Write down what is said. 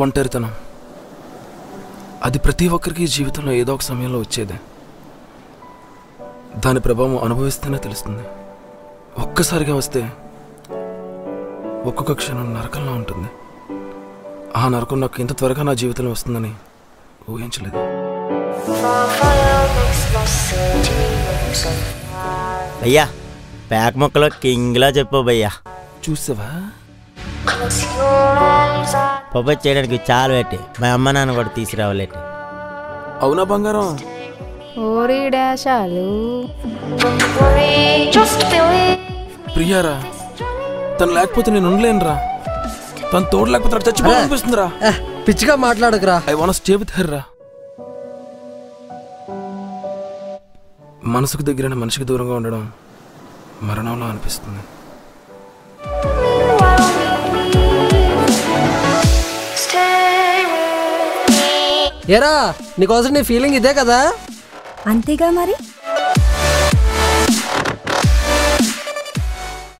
ఒంటరితనం. అది ప్రతి ఒక్కరికి జీవితంలో ఏదో ఒక సమయంలో వచ్చేదే. దాని ప్రభావం అనుభవిస్తేనే తెలుస్తుంది. ఒక్కసారిగా వస్తే ఒక్కొక్క క్షణం నరకంలో ఉంటుంది. ఆ నరకం నాకు ఇంత త్వరగా నా జీవితంలో వస్తుందని ఊహించలేదు. భయ్యా ప్యాక్ మొక్కలో కింగ్లా చెప్పు భయ్యా. చూసావా, పప్పు చేయడానికి చాలా పెట్టి మా అమ్మ నాన్న కూడా తీసుకురావలేటి. అవునా బంగారం? ప్రియారా, తను లేకపోతే నేను ఉండలేనురా. తను తోడు లేకపోతే చచ్చిపోవాలనిపిస్తుందిరా. పిచ్చిగా మాట్లాడకురా. I want to stay with her రా. మనసుకు దగ్గరైన మనిషికి దూరంగా ఉండడం మరణంలో అనిపిస్తుంది. ఏరా, నీకోసం నీ ఫీలింగ్ ఇదే కదా? అంతేగా మరి.